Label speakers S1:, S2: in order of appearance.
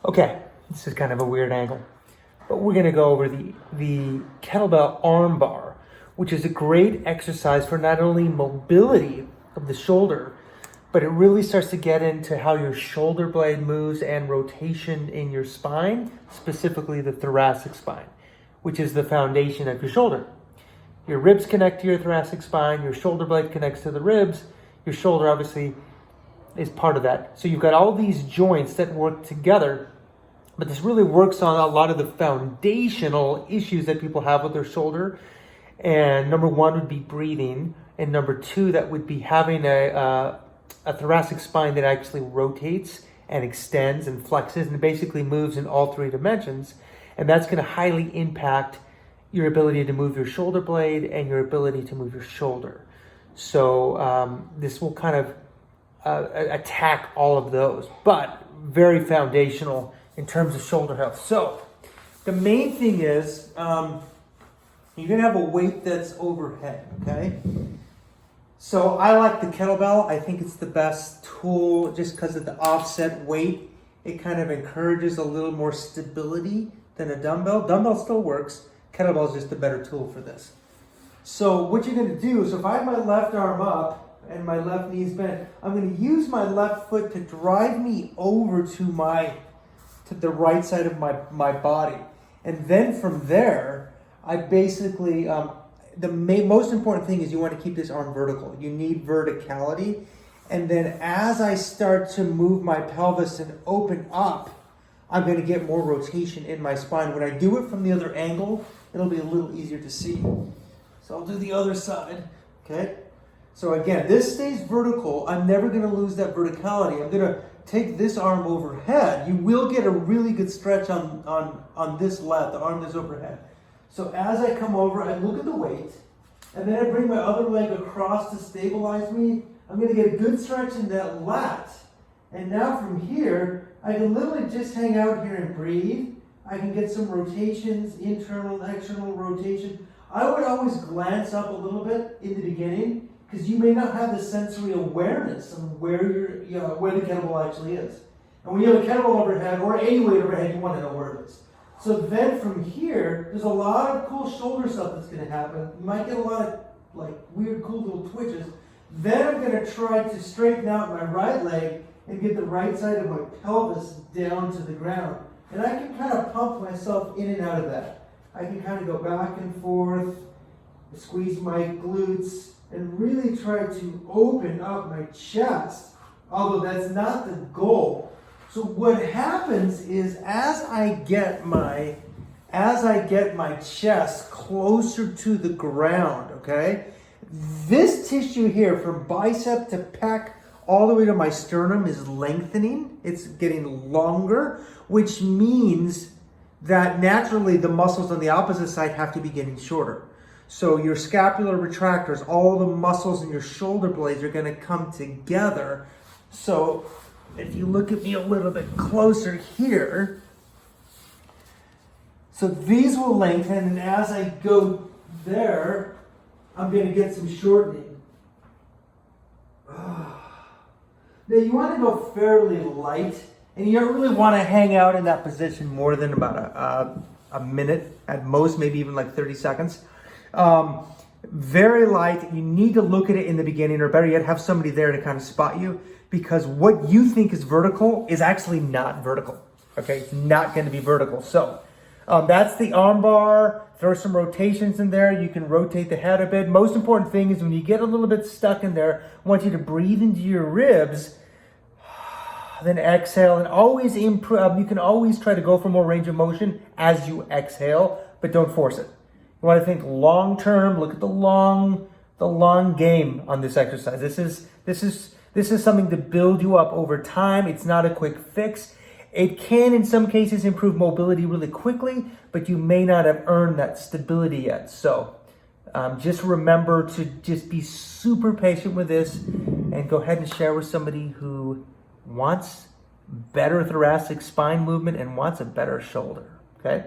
S1: Okay, this is kind of a weird angle, but we're gonna go over the kettlebell arm bar, which is a great exercise for not only mobility of the shoulder, but it really starts to get into how your shoulder blade moves and rotation in your spine, specifically the thoracic spine, which is the foundation of your shoulder. Your ribs connect to your thoracic spine, your shoulder blade connects to the ribs, your shoulder obviously is part of that. So you've got all these joints that work together, but this really works on a lot of the foundational issues that people have with their shoulder. And number one would be breathing. And number two, that would be having a thoracic spine that actually rotates and extends and flexes and basically moves in all three dimensions. And that's going to highly impact your ability to move your shoulder blade and your ability to move your shoulder. So this will kind of attack all of those, but very foundational in terms of shoulder health. So the main thing is you're going to have a weight that's overhead, okay? So I like the kettlebell. I think it's the best tool just because of the offset weight. It kind of encourages a little more stability than a dumbbell. Dumbbell still works. Kettlebell is just a better tool for this. So what you're going to do, so if I have my left arm up and my left knee's bent, I'm going to use my left foot to drive me over to the right side of my body. And then from there, I basically, the most important thing is you want to keep this arm vertical. You need verticality. And then as I start to move my pelvis and open up, I'm going to get more rotation in my spine. When I do it from the other angle, it'll be a little easier to see. So I'll do the other side, okay? So again, this stays vertical. I'm never going to lose that verticality. I'm going to take this arm overhead. You will get a really good stretch on this lat, the arm that's overhead. So as I come over, I look at the weight, and then I bring my other leg across to stabilize me. I'm going to get a good stretch in that lat. And now from here, I can literally just hang out here and breathe. I can get some rotations, internal and external rotation. I would always glance up a little bit in the beginning because you may not have the sensory awareness of where where the kettlebell actually is. And when you have a kettlebell overhead or any weight overhead, you want to know where it is. So then from here, there's a lot of cool shoulder stuff that's going to happen. You might get a lot of like weird, cool little twitches. Then I'm going to try to straighten out my right leg and get the right side of my pelvis down to the ground. And I can kind of pump myself in and out of that. I can kind of go back and forth, squeeze my glutes, and really try to open up my chest, although that's not the goal. So what happens is as I get my chest closer to the ground, okay, this tissue here from bicep to pec all the way to my sternum is lengthening. It's getting longer, which means that naturally the muscles on the opposite side have to be getting shorter. So your scapular retractors, all the muscles in your shoulder blades are going to come together. So if you look at me a little bit closer here, so these will lengthen, and as I go there, I'm going to get some shortening. Now you want to go fairly light, and you don't really want to hang out in that position more than about a minute at most, maybe even like 30 seconds. Very light. You need to look at it in the beginning, or better yet, have somebody there to kind of spot you, because what you think is vertical is actually not vertical. Okay, it's not going to be vertical. So that's the arm bar. Throw some rotations in there. You can rotate the head a bit. Most important thing is when you get a little bit stuck in there, I want you to breathe into your ribs, then exhale, and always improve. You can always try to go for more range of motion as you exhale, but don't force it. You want to think long term. Look at the long game on this exercise. This is something to build you up over time. It's not a quick fix. It can, in some cases, improve mobility really quickly, but you may not have earned that stability yet. So just remember to just be super patient with this and go ahead and share with somebody who wants better thoracic spine movement and wants a better shoulder, okay?